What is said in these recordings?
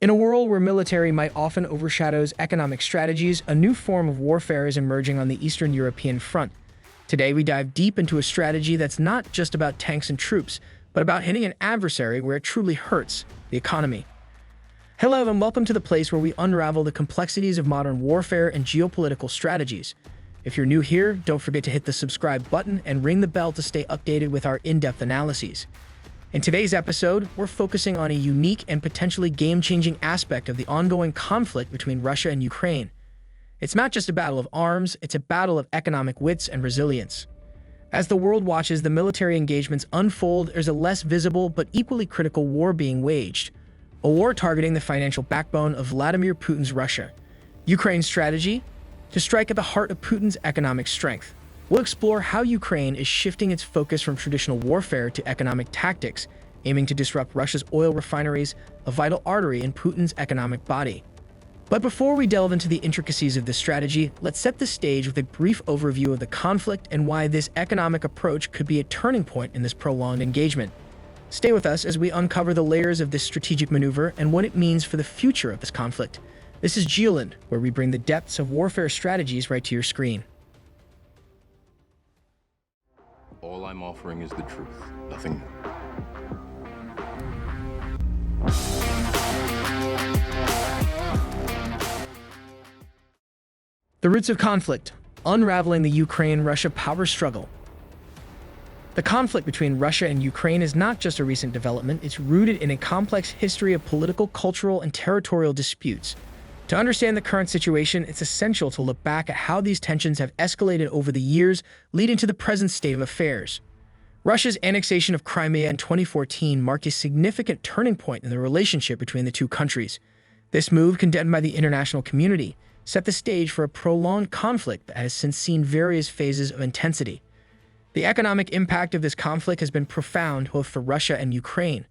In a world where military might often overshadows economic strategies, a new form of warfare is emerging on the Eastern European front. Today, we dive deep into a strategy that's not just about tanks and troops, but about hitting an adversary where it truly hurts: the economy. Hello, and welcome to the place where we unravel the complexities of modern warfare and geopolitical strategies. If you're new here, don't forget to hit the subscribe button and ring the bell to stay updated with our in-depth analyses. In today's episode, we're focusing on a unique and potentially game-changing aspect of the ongoing conflict between Russia and Ukraine. It's not just a battle of arms, it's a battle of economic wits and resilience. As the world watches the military engagements unfold, there's a less visible but equally critical war being waged. A war targeting the financial backbone of Vladimir Putin's Russia. Ukraine's strategy? To strike at the heart of Putin's economic strength. We'll explore how Ukraine is shifting its focus from traditional warfare to economic tactics, aiming to disrupt Russia's oil refineries, a vital artery in Putin's economic body. But before we delve into the intricacies of this strategy, let's set the stage with a brief overview of the conflict and why this economic approach could be a turning point in this prolonged engagement. Stay with us as we uncover the layers of this strategic maneuver and what it means for the future of this conflict. This is Geoland, where we bring the depths of warfare strategies right to your screen. All I'm offering is the truth, nothing more. The roots of conflict: unraveling the Ukraine-Russia power struggle. The conflict between Russia and Ukraine is not just a recent development, it's rooted in a complex history of political, cultural, and territorial disputes. To understand the current situation, it's essential to look back at how these tensions have escalated over the years, leading to the present state of affairs. Russia's annexation of Crimea in 2014 marked a significant turning point in the relationship between the two countries. This move, condemned by the international community, set the stage for a prolonged conflict that has since seen various phases of intensity. The economic impact of this conflict has been profound both for Russia and Ukraine.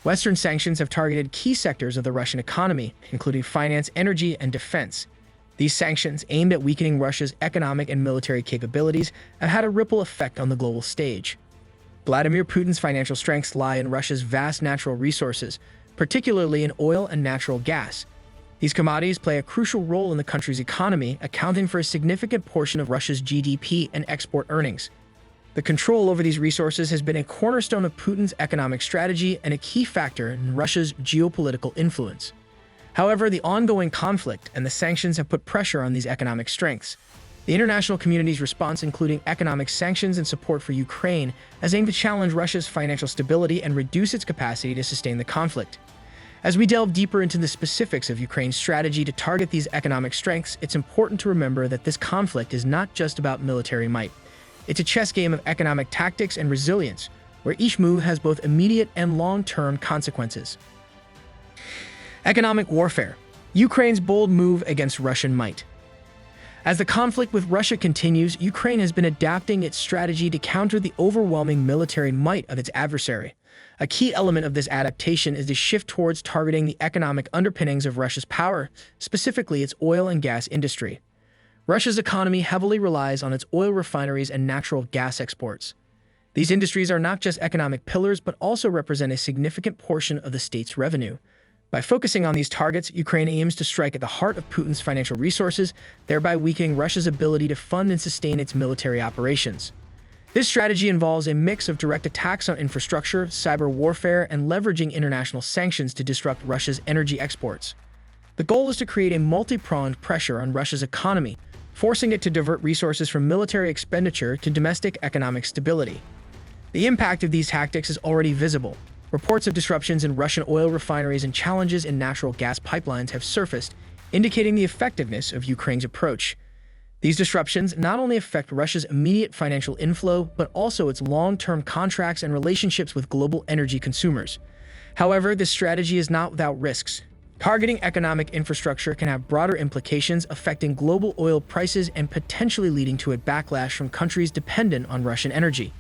Western sanctions have targeted key sectors of the Russian economy, including finance, energy, and defense. These sanctions, aimed at weakening Russia's economic and military capabilities, have had a ripple effect on the global stage. Vladimir Putin's financial strengths lie in Russia's vast natural resources, particularly in oil and natural gas. These commodities play a crucial role in the country's economy, accounting for a significant portion of Russia's GDP and export earnings. The control over these resources has been a cornerstone of Putin's economic strategy and a key factor in Russia's geopolitical influence. However, the ongoing conflict and the sanctions have put pressure on these economic strengths. The international community's response, including economic sanctions and support for Ukraine, has aimed to challenge Russia's financial stability and reduce its capacity to sustain the conflict. As we delve deeper into the specifics of Ukraine's strategy to target these economic strengths, it's important to remember that this conflict is not just about military might. It's a chess game of economic tactics and resilience, where each move has both immediate and long-term consequences. Economic warfare: Ukraine's bold move against Russian might. As the conflict with Russia continues, Ukraine has been adapting its strategy to counter the overwhelming military might of its adversary. A key element of this adaptation is the shift towards targeting the economic underpinnings of Russia's power, specifically its oil and gas industry. Russia's economy heavily relies on its oil refineries and natural gas exports. These industries are not just economic pillars, but also represent a significant portion of the state's revenue. By focusing on these targets, Ukraine aims to strike at the heart of Putin's financial resources, thereby weakening Russia's ability to fund and sustain its military operations. This strategy involves a mix of direct attacks on infrastructure, cyber warfare, and leveraging international sanctions to disrupt Russia's energy exports. The goal is to create a multi-pronged pressure on Russia's economy, forcing it to divert resources from military expenditure to domestic economic stability. The impact of these tactics is already visible. Reports of disruptions in Russian oil refineries and challenges in natural gas pipelines have surfaced, indicating the effectiveness of Ukraine's approach. These disruptions not only affect Russia's immediate financial inflow, but also its long-term contracts and relationships with global energy consumers. However, this strategy is not without risks. Targeting economic infrastructure can have broader implications, affecting global oil prices and potentially leading to a backlash from countries dependent on Russian energy.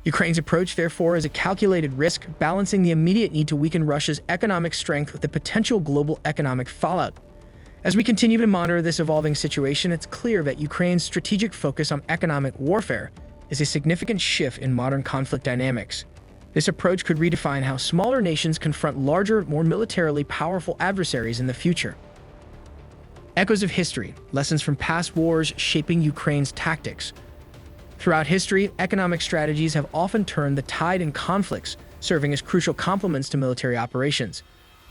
Ukraine's approach, therefore, is a calculated risk, balancing the immediate need to weaken Russia's economic strength with the potential global economic fallout. As we continue to monitor this evolving situation, it's clear that Ukraine's strategic focus on economic warfare is a significant shift in modern conflict dynamics. This approach could redefine how smaller nations confront larger, more militarily powerful adversaries in the future. Echoes of history, lessons from past wars shaping Ukraine's tactics. Throughout history, economic strategies have often turned the tide in conflicts, serving as crucial complements to military operations.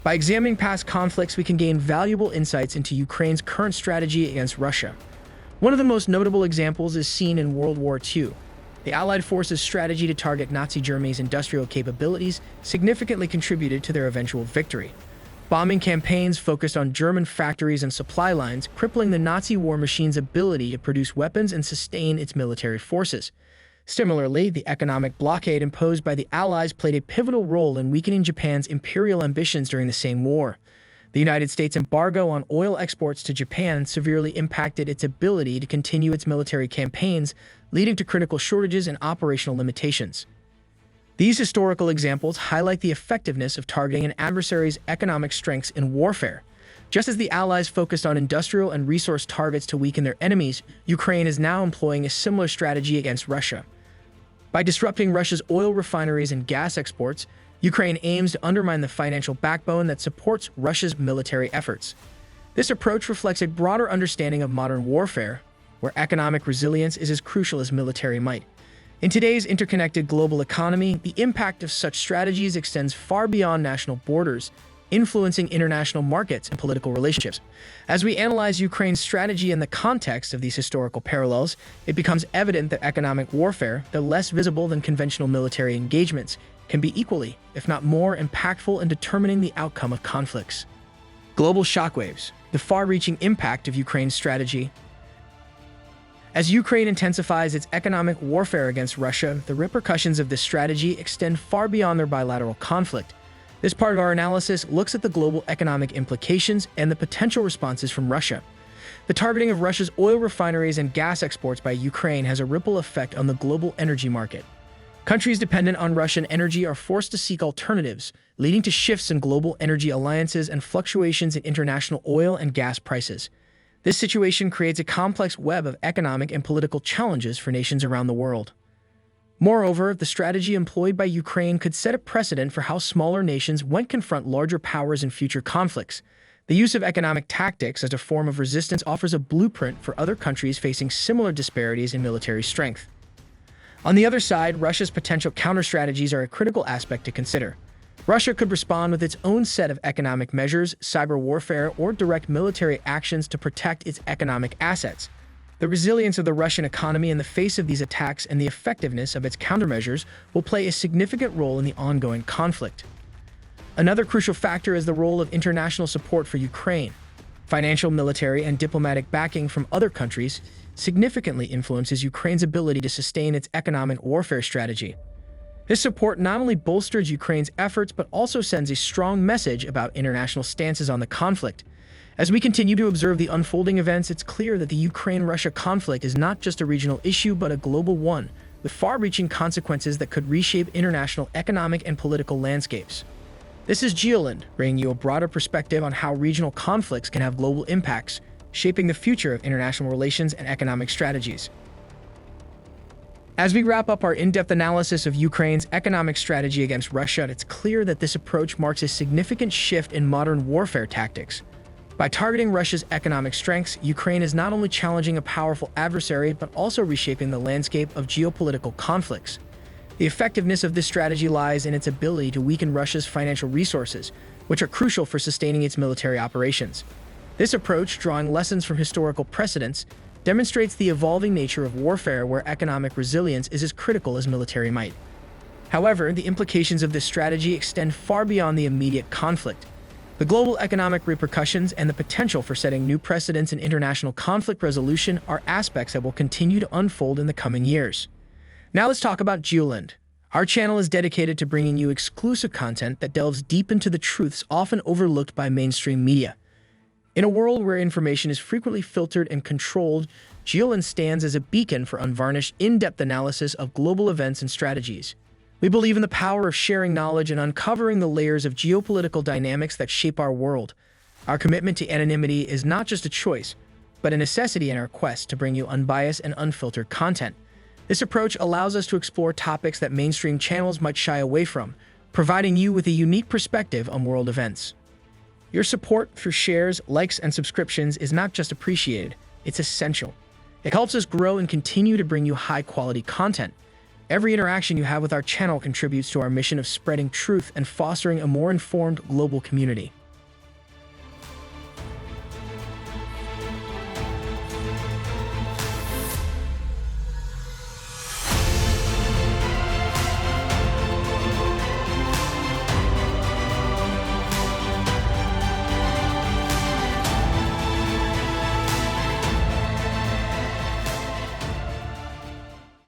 By examining past conflicts, we can gain valuable insights into Ukraine's current strategy against Russia. One of the most notable examples is seen in World War II. The Allied forces' strategy to target Nazi Germany's industrial capabilities significantly contributed to their eventual victory. Bombing campaigns focused on German factories and supply lines, crippling the Nazi war machine's ability to produce weapons and sustain its military forces. Similarly, the economic blockade imposed by the Allies played a pivotal role in weakening Japan's imperial ambitions during the same war. The United States' embargo on oil exports to Japan severely impacted its ability to continue its military campaigns, leading to critical shortages and operational limitations. These historical examples highlight the effectiveness of targeting an adversary's economic strengths in warfare. Just as the Allies focused on industrial and resource targets to weaken their enemies, Ukraine is now employing a similar strategy against Russia. By disrupting Russia's oil refineries and gas exports, Ukraine aims to undermine the financial backbone that supports Russia's military efforts. This approach reflects a broader understanding of modern warfare, where economic resilience is as crucial as military might. In today's interconnected global economy, the impact of such strategies extends far beyond national borders, influencing international markets and political relationships. As we analyze Ukraine's strategy in the context of these historical parallels, it becomes evident that economic warfare, though less visible than conventional military engagements, can be equally, if not more, impactful in determining the outcome of conflicts. Global shockwaves, the far-reaching impact of Ukraine's strategy. As Ukraine intensifies its economic warfare against Russia, the repercussions of this strategy extend far beyond their bilateral conflict. This part of our analysis looks at the global economic implications and the potential responses from Russia. The targeting of Russia's oil refineries and gas exports by Ukraine has a ripple effect on the global energy market. Countries dependent on Russian energy are forced to seek alternatives, leading to shifts in global energy alliances and fluctuations in international oil and gas prices. This situation creates a complex web of economic and political challenges for nations around the world. Moreover, the strategy employed by Ukraine could set a precedent for how smaller nations might confront larger powers in future conflicts. The use of economic tactics as a form of resistance offers a blueprint for other countries facing similar disparities in military strength. On the other side, Russia's potential counter-strategies are a critical aspect to consider. Russia could respond with its own set of economic measures, cyber warfare, or direct military actions to protect its economic assets. The resilience of the Russian economy in the face of these attacks and the effectiveness of its countermeasures will play a significant role in the ongoing conflict. Another crucial factor is the role of international support for Ukraine. Financial, military, and diplomatic backing from other countries significantly influences Ukraine's ability to sustain its economic warfare strategy. This support not only bolsters Ukraine's efforts but also sends a strong message about international stances on the conflict. As we continue to observe the unfolding events, it's clear that the Ukraine-Russia conflict is not just a regional issue but a global one, with far-reaching consequences that could reshape international economic and political landscapes. This is Geoland, bringing you a broader perspective on how regional conflicts can have global impacts, shaping the future of international relations and economic strategies. As we wrap up our in-depth analysis of Ukraine's economic strategy against Russia, it's clear that this approach marks a significant shift in modern warfare tactics. By targeting Russia's economic strengths, Ukraine is not only challenging a powerful adversary but also reshaping the landscape of geopolitical conflicts. The effectiveness of this strategy lies in its ability to weaken Russia's financial resources, which are crucial for sustaining its military operations. This approach, drawing lessons from historical precedents, demonstrates the evolving nature of warfare where economic resilience is as critical as military might. However, the implications of this strategy extend far beyond the immediate conflict. The global economic repercussions and the potential for setting new precedents in international conflict resolution are aspects that will continue to unfold in the coming years. Now let's talk about Geoland. Our channel is dedicated to bringing you exclusive content that delves deep into the truths often overlooked by mainstream media. In a world where information is frequently filtered and controlled, Geoland stands as a beacon for unvarnished, in-depth analysis of global events and strategies. We believe in the power of sharing knowledge and uncovering the layers of geopolitical dynamics that shape our world. Our commitment to anonymity is not just a choice, but a necessity in our quest to bring you unbiased and unfiltered content. This approach allows us to explore topics that mainstream channels might shy away from, providing you with a unique perspective on world events. Your support through shares, likes, and subscriptions is not just appreciated, it's essential. It helps us grow and continue to bring you high-quality content. Every interaction you have with our channel contributes to our mission of spreading truth and fostering a more informed global community.